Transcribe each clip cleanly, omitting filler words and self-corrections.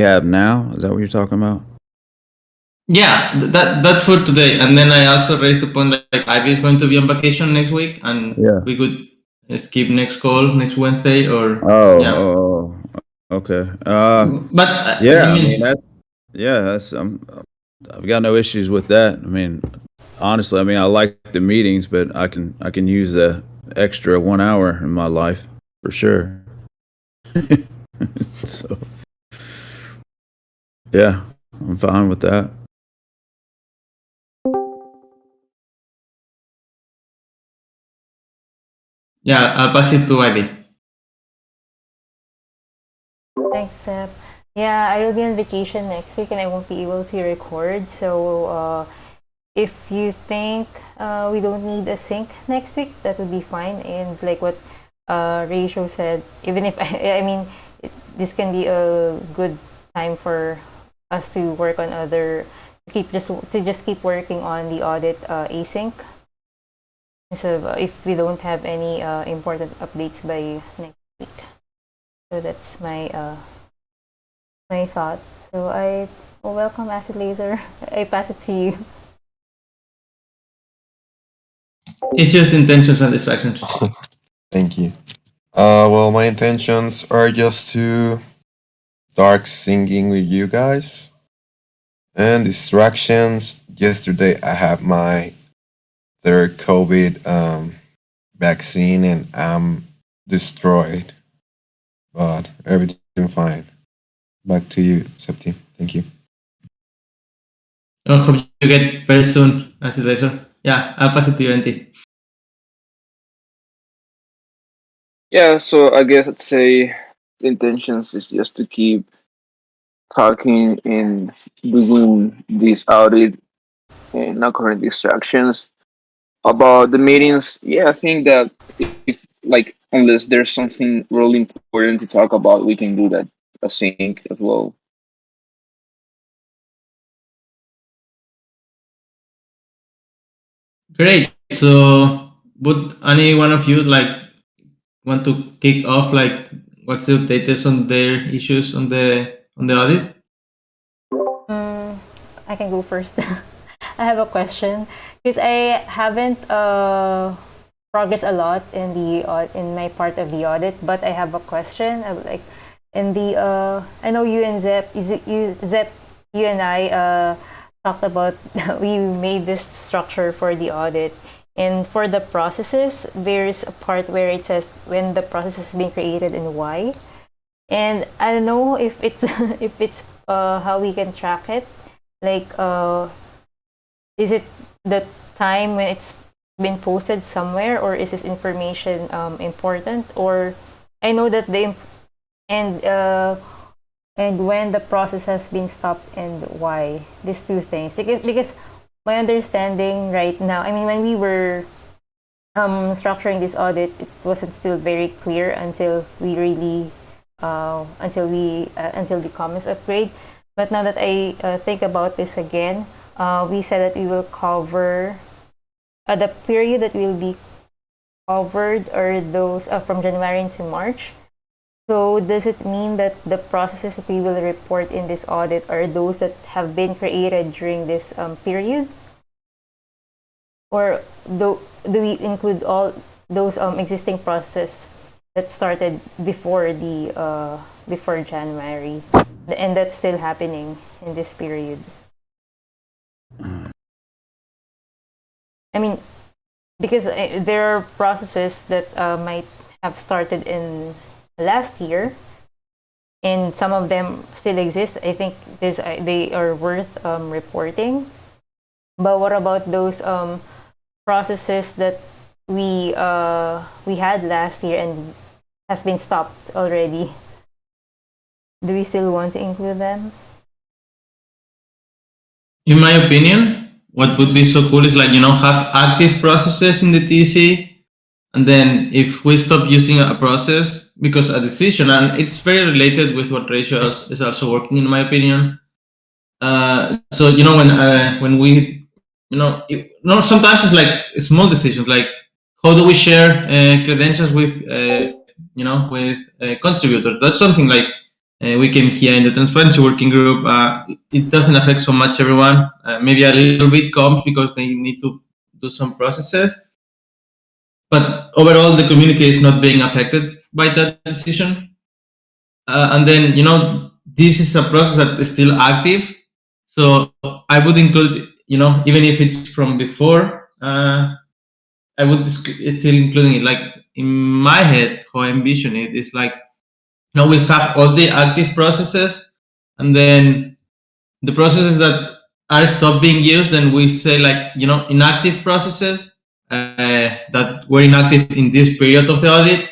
have now? Is that what you're talking about? Yeah, that for today. And then I also raised the point like Ivy is going to be on vacation next week, and Yeah. we could skip next call next Wednesday, or yeah. Okay. But Yeah. I I mean, mean, that's I've got no issues with that. I mean, honestly, I mean, I like the meetings, but I can use the extra 1 hour in my life for sure. So yeah, I'm fine with that. yeah, I'll pass it to Ivy. Thanks, Seb. Yeah, I will be on vacation next week and I won't be able to record. So if you think we don't need a sync next week, that would be fine. And like what Rachel said, even if I mean, this can be a good time for us to work on other just keep working on the audit async. So if we don't have any important updates by next week, so that's my thoughts. So I welcome Acid Laser. I pass it to you. It's just intentions and distractions. Thank you. Well, my intentions are just to start singing with you guys. And distractions. Yesterday, I had my third COVID vaccine, and I'm destroyed. But everything fine. Back to you, Septi. Thank you. I hope you get very soon, as advisor. Yeah, I'll pass it to you, Antti. Yeah, so I guess I'd say the intentions is just to keep talking and doing this audit and not current distractions. About the meetings, yeah, I think that if like unless there's something really important to talk about, we can do that a sync as well. Great. So, would any one of you like want to kick off? Like, what's the status on their issues on the audit? I can go first. I have a question because I haven't progressed a lot in the in my part of the audit, but I have a question. Like in the I know you and Zep, you and I talked about we made this structure for the audit. And for the processes, there's a part where it says when the process has been created and why. And I don't know if it's if it's how we can track it. Like, is it the time when it's been posted somewhere, or is this information important? Or I know that and and when the process has been stopped and why. These two things, because my understanding right now, I mean, when we were structuring this audit, it wasn't still very clear until we really until the comments upgrade. But now that I think about this again, we said that we will cover the period that will be covered are those from January into March. So does it mean that the processes that we will report in this audit are those that have been created during this period? Or do we include all those existing processes that started before the before January, and that's still happening in this period? I mean, because there are processes that might have started in last year, and some of them still exist. I think they are worth reporting. But what about those processes that we had last year and has been stopped already? Do we still want to include them? In my opinion, what would be so cool is like have active processes in the TC, and then if we stop using a process because a decision, and it's very related with what Rachel is also working, in my opinion. So when we sometimes it's like small decisions like how do we share credentials with with contributors. That's something like we came here in the transparency working group. It doesn't affect so much everyone. Maybe a little bit comes because they need to do some processes. But overall, the community is not being affected by that decision. And then, this is a process that is still active. So I would include, even if it's from before, I would still including it. Like in my head, how I envision it is like, we have all the active processes, and then the processes that are stopped being used, then we say like, inactive processes that were inactive in this period of the audit.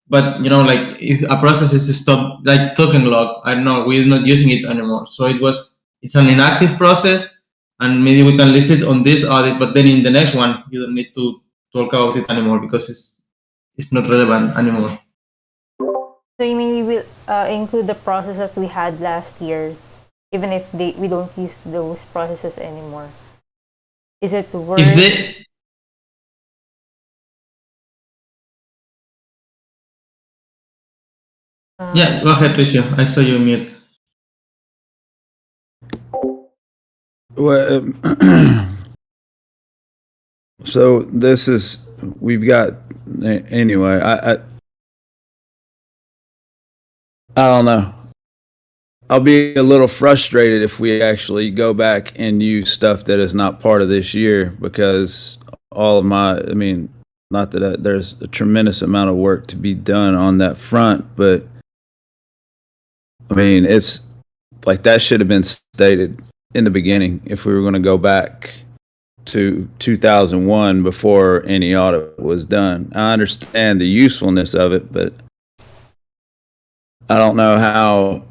But like if a process is stopped, like token log, I don't know, we're not using it anymore. So it's an inactive process, and maybe we can list it on this audit, but then in the next one, you don't need to talk about it anymore because it's not relevant anymore. So you mean we will include the process that we had last year, even if we don't use those processes anymore? Is it worth? If they, yeah, go ahead, Tricia. I saw you mute. Well, so this is we've got anyway. I don't know. I'll be a little frustrated if we actually go back and use stuff that is not part of this year, because all of I mean, not that there's a tremendous amount of work to be done on that front, but I mean, it's like that should have been stated in the beginning if we were going to go back to 2001 before any audit was done. I understand the usefulness of it, but I don't know how.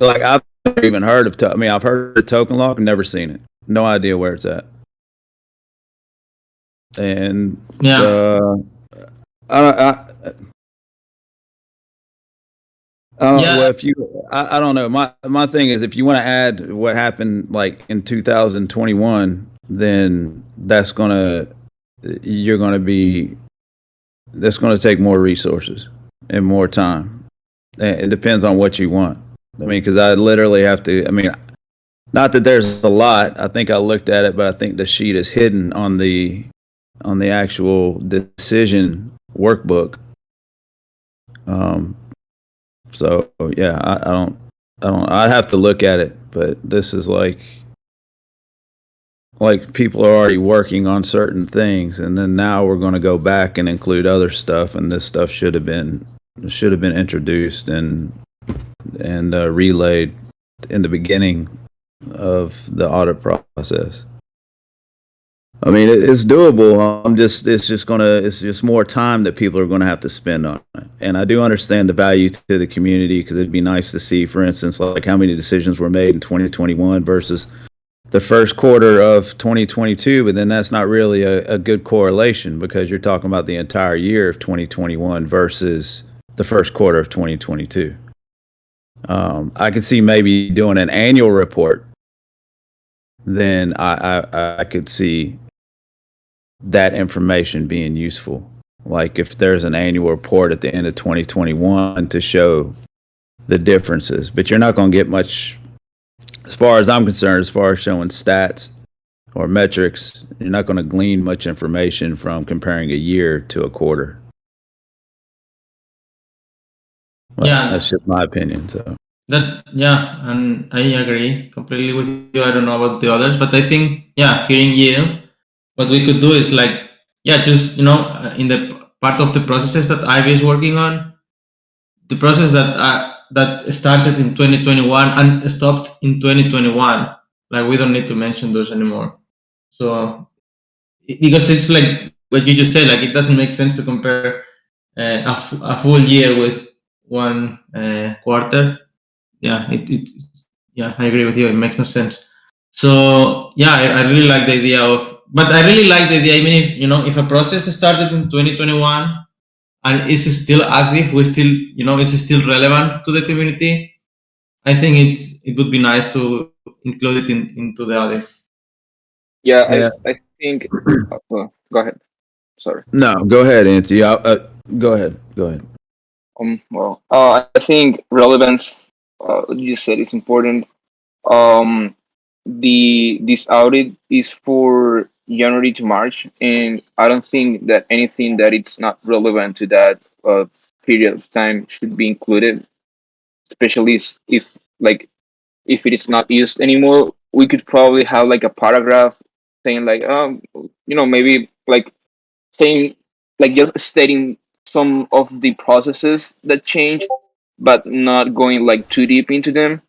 Like, I've never even heard of. I've heard of token lock, never seen it. No idea where it's at. And Yeah. I don't know. Well, if you, I don't know. My thing is, if you want to add what happened like in 2021, then that's gonna take more resources and more time. It depends on what you want. I mean, because I literally have to. I mean, not that there's a lot. I think I looked at it, but I think the sheet is hidden on the actual decision workbook. So yeah, I don't. I'd have to look at it, but this is like people are already working on certain things, and then now we're going to go back and include other stuff, and this stuff should have been introduced and relayed in the beginning of the audit process. I mean, it's doable. It's just more time that people are going to have to spend on it. And I do understand the value to the community, because it'd be nice to see, for instance, like how many decisions were made in 2021 versus the first quarter of 2022. But then that's not really a good correlation, because you're talking about the entire year of 2021 versus the first quarter of 2022. I could see maybe doing an annual report. Then I could see that information being useful. Like if there's an annual report at the end of 2021 to show the differences, but you're not going to get much, as far as I'm concerned, as far as showing stats or metrics. You're not going to glean much information from comparing a year to a quarter. Well, yeah, that's just my opinion. So and I agree completely with you. I don't know about the others, but I think hearing you, what we could do is like just in the part of the processes that Ivy is working on, the process that started in 2021 and stopped in 2021, like we don't need to mention those anymore. So because it's like what you just said, like it doesn't make sense to compare a full year with one quarter. I agree with you. It makes no sense. So I really like the idea but I really like the idea. I mean, if a process started in 2021 and is still active, we still, it's still relevant to the community, I think it would be nice to include it into the audit. Yeah, I think. Well, go ahead. Sorry. No, go ahead, Nancy. Go ahead. I think relevance, you said, is important. Um, this audit is for January to March, and I don't think that anything that it's not relevant to that period of time should be included, especially if like if it is not used anymore. We could probably have like a paragraph saying like maybe like saying like just stating some of the processes that change, but not going like too deep into them.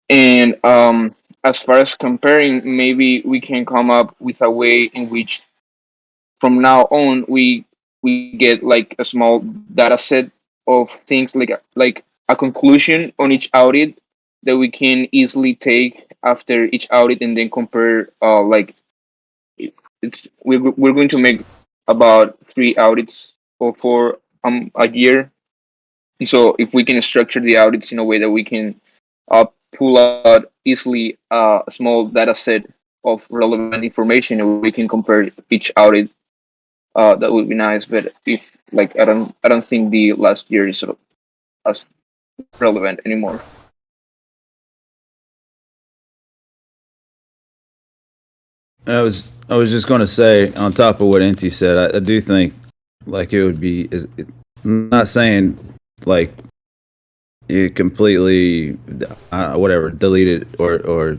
And as far as comparing, maybe we can come up with a way in which from now on we get like a small data set of things like a conclusion on each audit that we can easily take after each audit and then compare we're going to make about 3 audits or 4 a year. And so if we can structure the audits in a way that we can pull out easily a small data set of relevant information and we can compare each audit, that would be nice. But if like I don't think the last year is as relevant anymore. I was just going to say on top of what Inti said, I do think like it would be I'm not saying like you completely whatever delete it or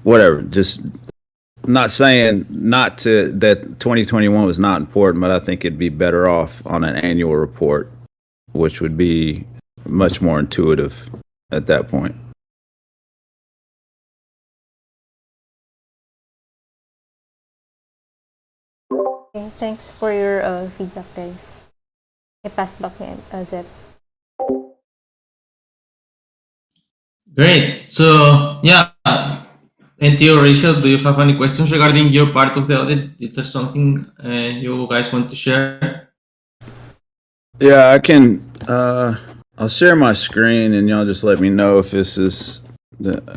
whatever. Just not saying not to that 2021 was not important, but I think it'd be better off on an annual report, which would be much more intuitive at that point. Okay, thanks for your feedback, guys. I pass back to Zep. Great. So yeah, NT or Rachel, do you have any questions regarding your part of the audit? Is there something you guys want to share? Yeah, I can. I'll share my screen, and y'all just let me know if this is.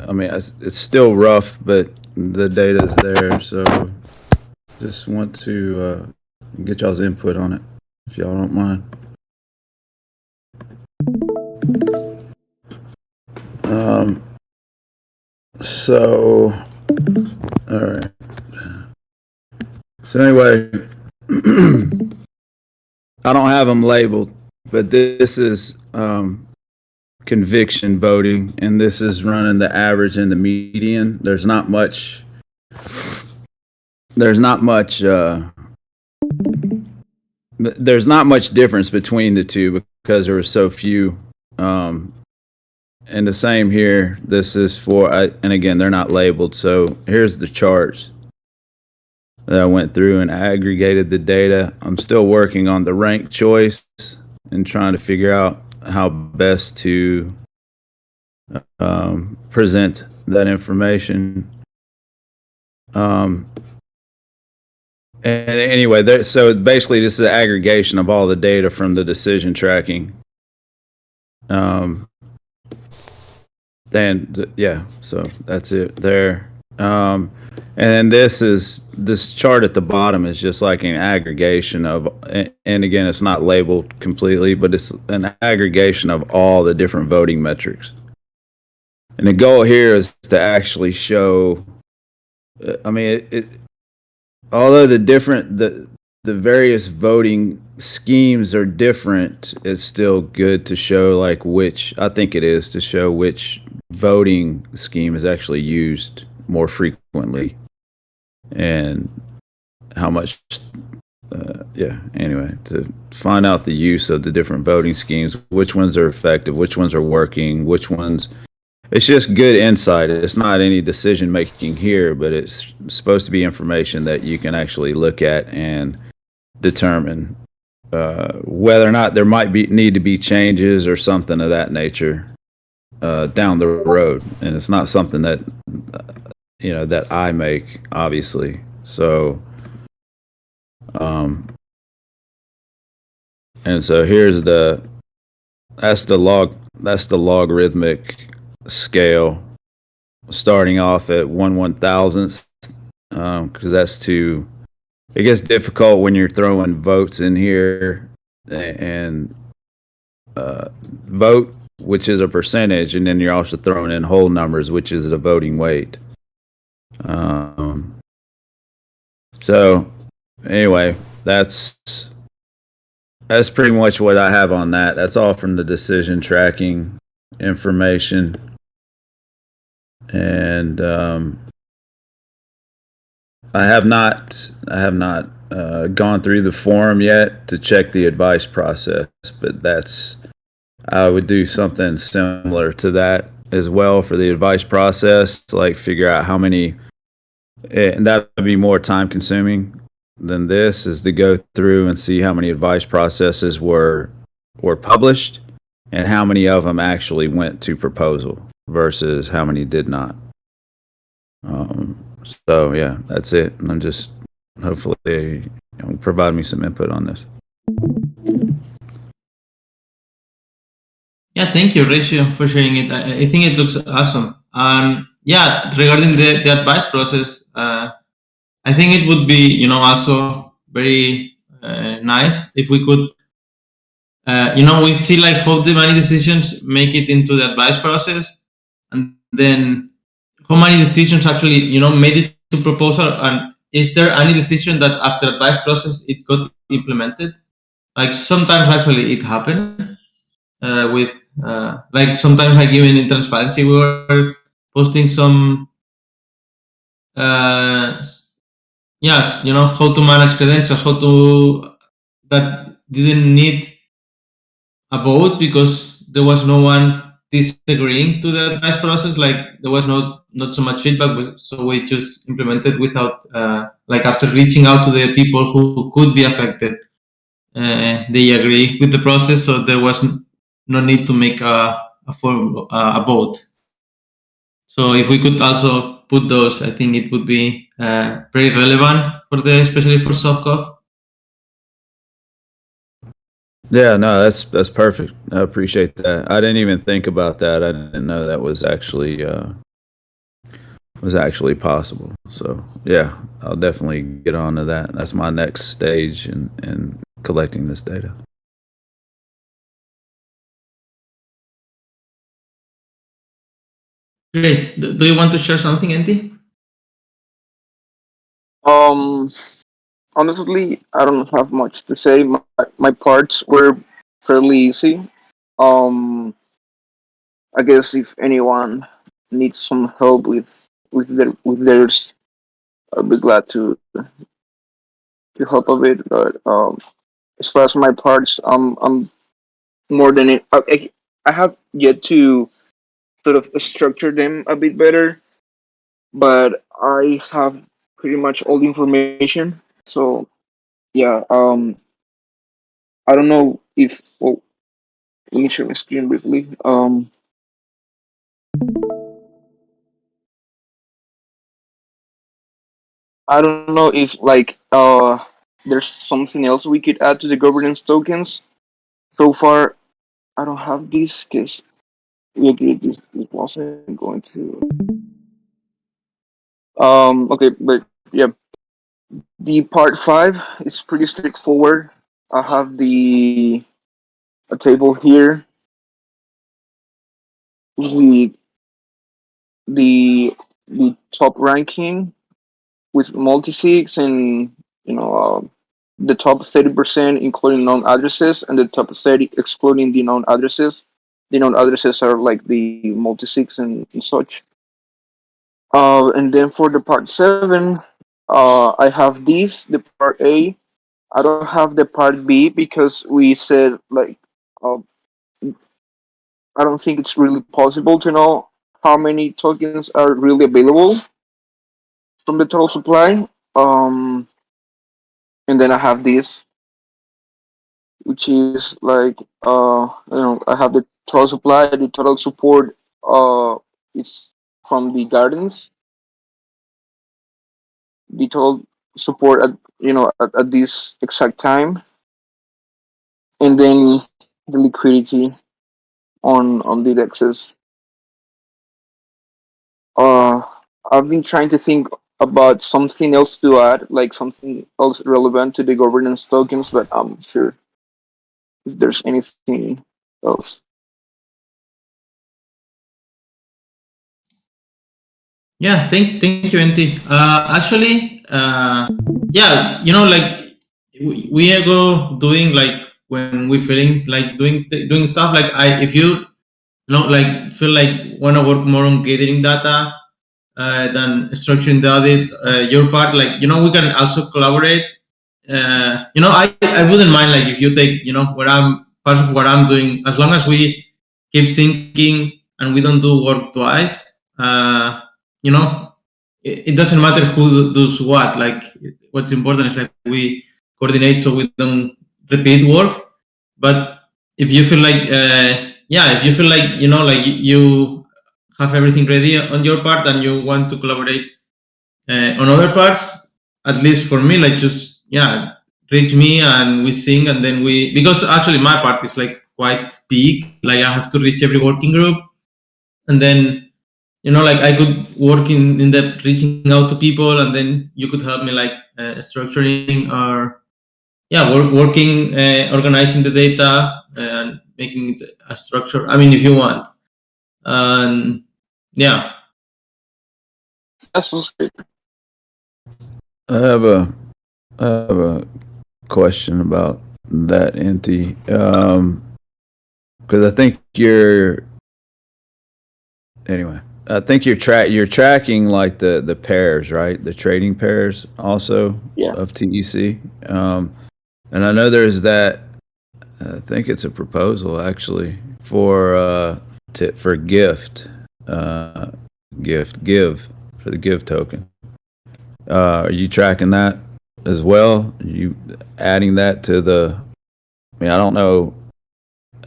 I mean, it's still rough, but the data's there. So, just want to get y'all's input on it, if y'all don't mind. So, all right. So anyway, I don't have them labeled, but this is conviction voting, and this is running the average and the median. There's not much. There's not much difference between the two because there were so few. And the same here. This is for, and again, they're not labeled. So here's the charts that I went through and aggregated the data. I'm still working on the rank choice and trying to figure out how best to present that information. And anyway, so basically this is an aggregation of all the data from the decision tracking. Yeah, so that's it there. And this chart at the bottom is just like an aggregation of, and again, it's not labeled completely, but it's an aggregation of all the different voting metrics. And the goal here is to actually show, I mean, although the various voting schemes are different, it's still good to show like I think it is to show which voting scheme is actually used more frequently and how much anyway, to find out the use of the different voting schemes, which ones are effective, which ones are working, which ones. It's just good insight. It's not any decision making here, but it's supposed to be information that you can actually look at and determine whether or not there might need to be changes or something of that nature down the road. And it's not something that that I make, obviously. So, and so that's the logarithmic scale, starting off at 1/1000th, because it gets difficult when you're throwing votes in here, and vote, which is a percentage, and then you're also throwing in whole numbers, which is the voting weight. So anyway, that's pretty much what I have on that. That's all from the decision tracking information. And I have not gone through the forum yet to check the advice process, but I would do something similar to that as well for the advice process, like figure out how many, and that would be more time consuming than this, is to go through and see how many advice processes were published and how many of them actually went to proposal versus how many did not. So yeah, that's it. And I'm just hopefully provide me some input on this. Yeah, thank you, Ratio, for sharing it. I think it looks awesome. Yeah, regarding the advice process, I think it would be, also very nice if we could, we see like how the many decisions make it into the advice process, and then how many decisions actually, made it to proposal, and is there any decision that after advice process it got implemented? Like sometimes actually it happened with like sometimes like even in transparency we were posting some yes, how to manage credentials, how to that didn't need a vote because there was no one disagreeing to the advice process. Like there was not so much feedback, so we just implemented without like after reaching out to the people who could be affected, they agree with the process, so there was no need to make a vote. So if we could also put those, I think it would be very relevant especially for SOFCOF. Yeah, no, that's perfect. I appreciate that. I didn't even think about that. I didn't know that was actually possible. So yeah, I'll definitely get on to that. That's my next stage in collecting this data. Great. Do you want to share something, Andy? Um, Honestly, I don't have much to say. My parts were fairly easy. Um, I guess if anyone needs some help with theirs, I'll be glad to help a bit. But as far as my parts, I'm more than it. I have yet to sort of structure them a bit better, but I have pretty much all the information. So yeah, I don't know if. Well, let me share my screen briefly. I don't know if like there's something else we could add to the governance tokens. So far, I don't have this because we agreed this wasn't going to. Okay, but yeah, the part 5 is pretty straightforward. I have a table here. The the the top ranking with multi-sigs and you know the top 30% including known addresses and the top 30 excluding the known addresses. The known addresses are like the multi-sigs and such. And then for the part 7, I have this, the part A. I don't have the part B because we said like uh, I don't think it's really possible to know how many tokens are really available from the total supply. And then I have this, which is like I have the total supply, the total support is from the gardens, the total support at at this exact time, and then the liquidity on the dexes. Uh, I've been trying to think about something else to add, like something else relevant to the governance tokens, but I'm sure if there's anything Those. Yeah, thank you, NT. Actually, yeah, like we are go doing like when we feeling like doing stuff like if you like feel like want to work more on gathering data than structuring the audit, your part, like we can also collaborate. I wouldn't mind like if you take what I'm part of what I'm doing, as long as we keep syncing and we don't do work twice. You know, it doesn't matter who does what. Like what's important is like we coordinate so we don't repeat work. But if you feel like, yeah, if you feel like like you have everything ready on your part and you want to collaborate on other parts, at least for me, like just yeah, reach me and we sing, and then we, because actually my part is like quite big. Like I have to reach every working group, and then like I could work in that reaching out to people, and then you could help me like structuring or yeah, working organizing the data and making it a structure. I mean, if you want, and yeah. That sounds great. I have a I have a question about that, Inti. Because I think anyway. I think you're tracking like the pairs, right? The trading pairs also Yeah. of TEC. And I know there's that. I think it's a proposal actually for gift, give for the give token. Are you tracking that as well? Are you adding that to the? I mean, I don't know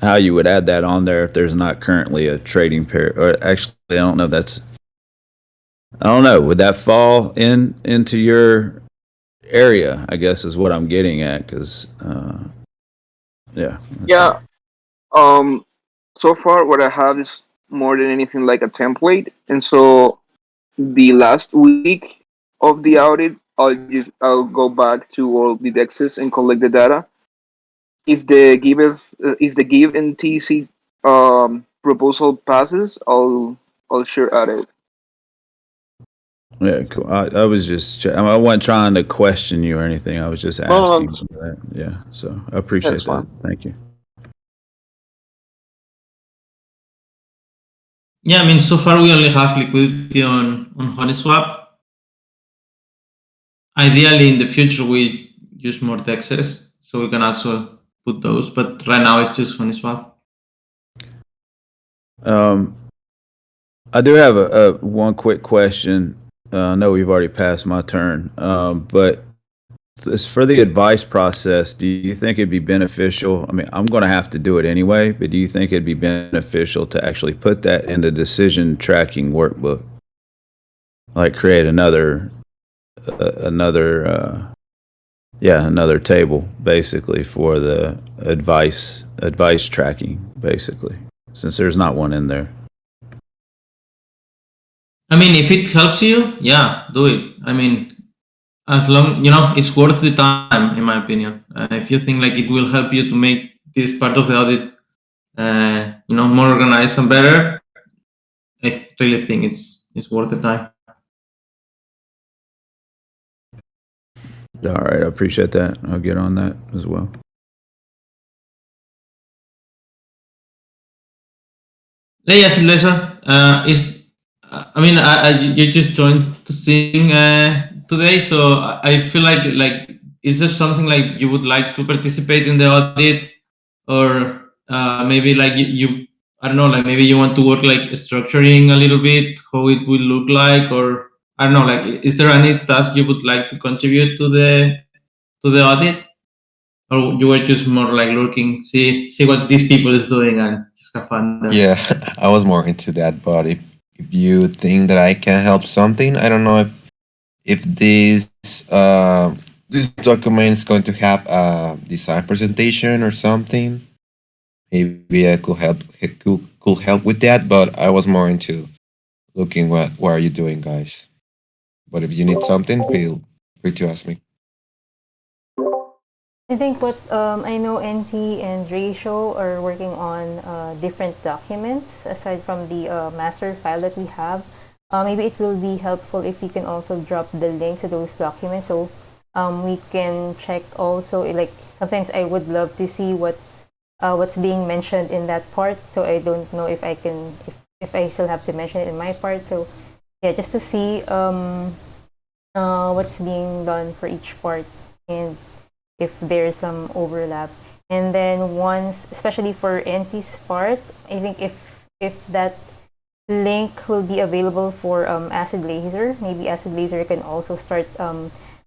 how you would add that on there if there's not currently a trading pair. Or actually, I don't know. I don't know. Would that fall into your area? I guess is what I'm getting at. Because yeah, that's it. Yeah. Um. So far, what I have is more than anything like a template, and so the last week of the audit, I'll go back to all the dexes and collect the data. If the give and TC proposal passes, I'll sure add it. Yeah, cool. I was just, I wasn't trying to question you or anything. I was just No, no, asking. That. Yeah, so I that's appreciate that. fine. Thank you. Yeah, I mean, so far we only have liquidity on Honeyswap. Ideally, in the future, we use more dexes, so we can also put those. But right now, it's just Honeyswap. Um, I do have a one quick question. I know we've already passed my turn, but as for the advice process, do you think it'd be beneficial? I mean, I'm going to have to do it anyway, but do you think it'd be beneficial to actually put that in the decision tracking workbook? Like create another another table basically for the advice tracking basically, since there's not one in there. I mean, if it helps you, yeah, do it. I mean, as long it's worth the time, in my opinion. If you think like it will help you to make this part of the audit, more organized and better, I really think it's worth the time. All right, I appreciate that. I'll get on that as well. Yes, Leisure. I mean, you just joined to sing today, so I feel like is there something like you would like to participate in the audit, or maybe like you I don't know, like maybe you want to work like structuring a little bit how it will look like, or I don't know, like is there any task you would like to contribute to the audit, or you were just more like looking, see what these people is doing and just have fun there. Yeah, I was more into that, but if you think that I can help something, I don't know if this document is going to have a design presentation or something. Maybe I could help with that, but I was more into looking what are you doing, guys. But if you need something, feel free to ask me. I think what I know NT and Ratio are working on different documents aside from the master file that we have. Maybe it will be helpful if we can also drop the links to those documents so we can check also. Like sometimes I would love to see what's being mentioned in that part. So I don't know if I can if I still have to mention it in my part. So yeah, just to see what's being done for each part and if there's some overlap. And then once, especially for NT's part, I think if that link will be available for Acid Laser, maybe Acid Laser can also start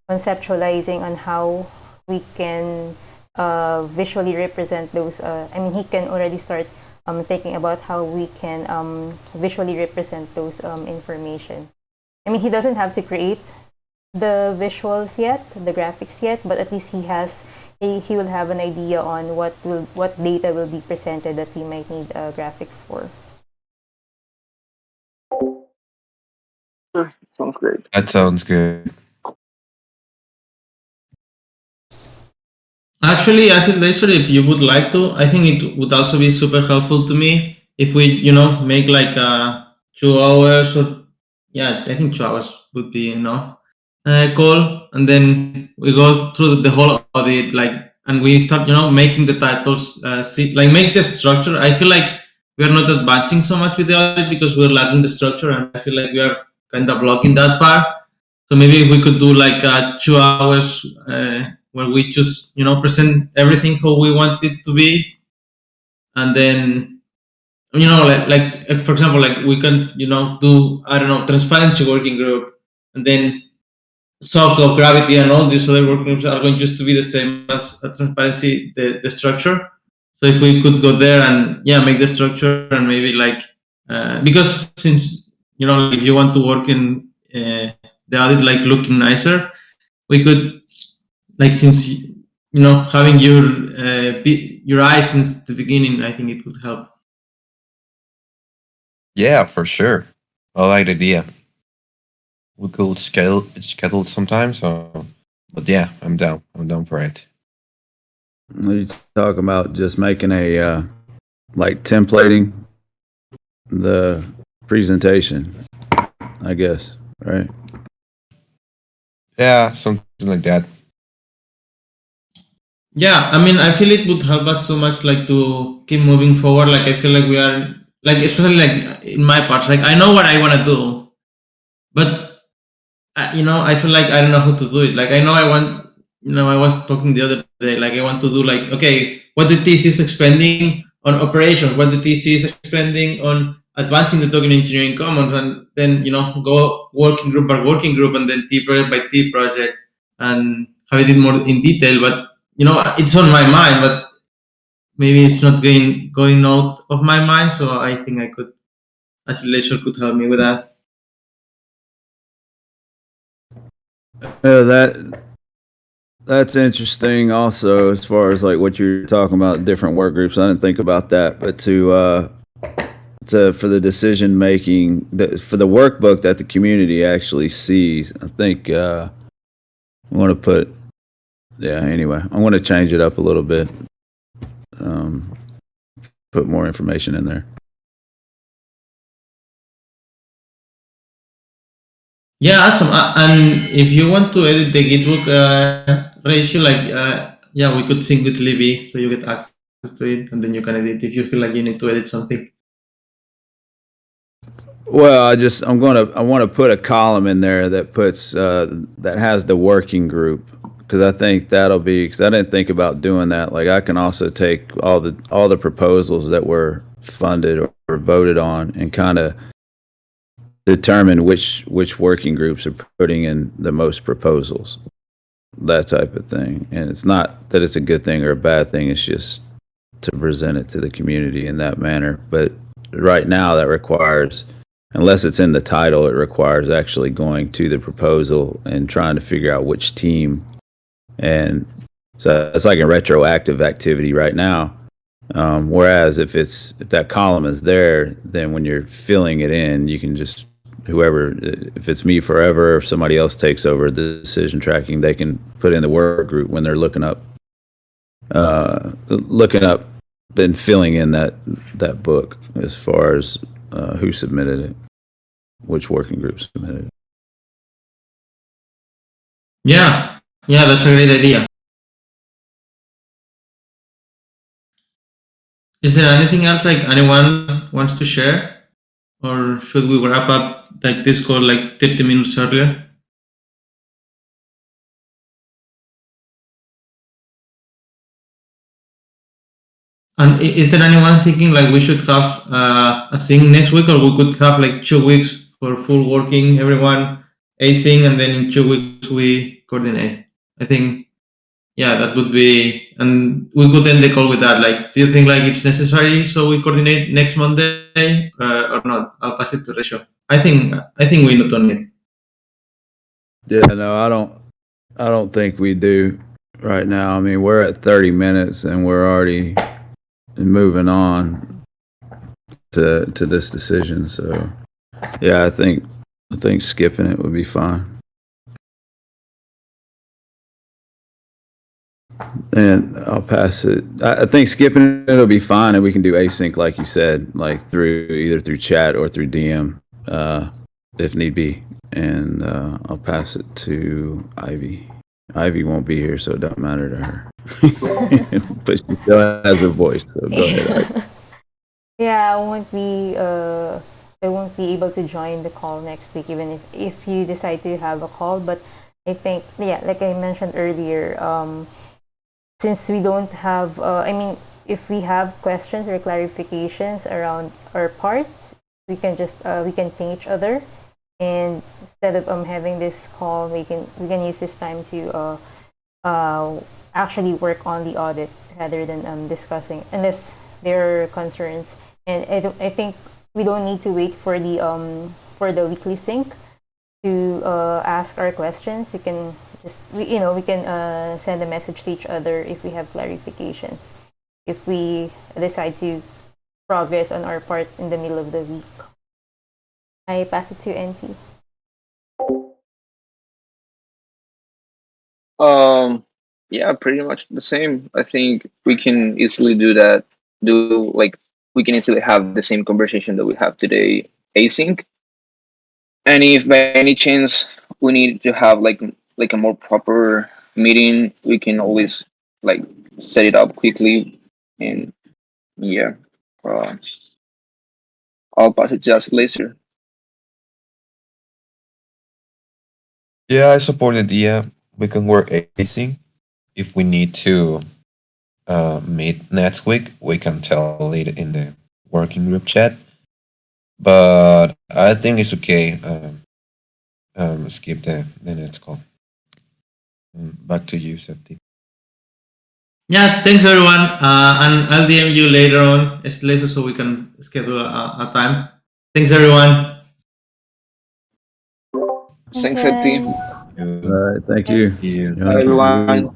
conceptualizing on how we can visually represent those. I mean, he can already start thinking about how we can visually represent those information. I mean, he doesn't have to create the visuals yet, the graphics yet, but at least he will have an idea on what data will be presented that we might need a graphic for. Sounds great. That sounds good. Actually, Acid Laser, if you would like to, I think it would also be super helpful to me if we, make like 2 hours or yeah, I think 2 hours would be enough. Call, and then we go through the whole audit, like, and we start, making the titles, make the structure. I feel like we are not advancing so much with the audit because we're lacking the structure, and I feel like we are kind of blocking that part. So maybe if we could do like 2 hours where we just present everything how we want it to be, and then like for example, like we can do, I don't know, transparency working group, and then SOC of gravity and all these other working groups are going just to be the same as transparency, the structure. So if we could go there and make the structure, and maybe like because since if you want to work in the audit like looking nicer, we could, like, since having your eyes since the beginning, I think it would help. Yeah, for sure. I like the idea. We could schedule sometime. So, but yeah, I'm down. I'm down for it. Are you talking about just making a like templating the presentation? I guess, right? Yeah, something like that. Yeah, I mean, I feel it would help us so much, like, to keep moving forward. Like, I feel like we are, like, especially like in my parts, like, I know what I want to do, but I feel like I don't know how to do it. Like, I know I want, I was talking the other day, like, I want to do, like, okay, what the TC is expending on operations, what the TC is expending on advancing the token engineering commons, and then go working group by working group, and then T project by T project, and have it in more in detail. But it's on my mind, but maybe it's not going out of my mind. So I think I could, Isolation could help me with that. That's interesting. Also, as far as like what you're talking about, different work groups, I didn't think about that. But for the decision making, for the workbook that the community actually sees, I think I want to put. Yeah. Anyway, I want to change it up a little bit. Put more information in there. Yeah, awesome. And if you want to edit the Gitbook ratio, like we could sync with Libby, so you get access to it, and then you can edit if you feel like you need to edit something. Well, I want to put a column in there that puts that has the working group, because I think that'll be, because I didn't think about doing that. Like, I can also take all the proposals that were funded or voted on and kind of determine which working groups are putting in the most proposals, that type of thing. And it's not that it's a good thing or a bad thing, it's just to present it to the community in that manner. But right now that requires, unless it's in the title, it requires actually going to the proposal and trying to figure out which team. And so it's like a retroactive activity right now. Whereas if that column is there, then when you're filling it in, you can just, whoever, if it's me forever, or if somebody else takes over the decision tracking, they can put in the work group when they're looking up looking up and filling in that book as far as who submitted it, which working group submitted it. Yeah, that's a great idea. Is there anything else like anyone wants to share, or should we wrap up like this call like 30 minutes earlier? And is there anyone thinking like we should have a sync next week, or we could have like 2 weeks for full working, everyone async, and then in 2 weeks we coordinate? I think, yeah, that would be, and we could end the call with that. Like, do you think like it's necessary so we coordinate next Monday or not? I'll pass it to Resho. I think we not on it. Yeah, no, I don't think we do right now. I mean, we're at 30 minutes and we're already moving on to this decision. So, yeah, I think skipping it would be fine. And I'll pass it. I think skipping it'll be fine, and we can do async, like you said, like either through chat or through DM, if need be. And I'll pass it to Ivy. Ivy won't be here, so it don't matter to her. But she still has a voice, so go ahead, Ivy. Yeah, I won't be able to join the call next week, even if you decide to have a call. But I think, yeah, like I mentioned earlier, since we don't have, if we have questions or clarifications around our parts, we can just we can ping each other, and instead of having this call, we can use this time to actually work on the audit rather than discussing, unless there are concerns. And I think we don't need to wait for the weekly sync to ask our questions. We can just we can send a message to each other if we have clarifications, if we decide to progress on our part in the middle of the week. I pass it to NT. Yeah, pretty much the same. I think we can easily do that. Do like we can easily have the same conversation that we have today async. And if by any chance we need to have like a more proper meeting, we can always like set it up quickly. And yeah, uh, I'll pass it just later. Yeah, I support the idea. We can work async. If we need to meet next week, we can tell it in the working group chat. But I think it's okay. Skip the next call. Back to you, Septi. Yeah, thanks everyone. And I'll DM you later on, later, so we can schedule a time. Thanks everyone. Thanks, Thanks, Septi. guys. All right, thank Bye. you. Thank you. Have a Bye, good everyone. week.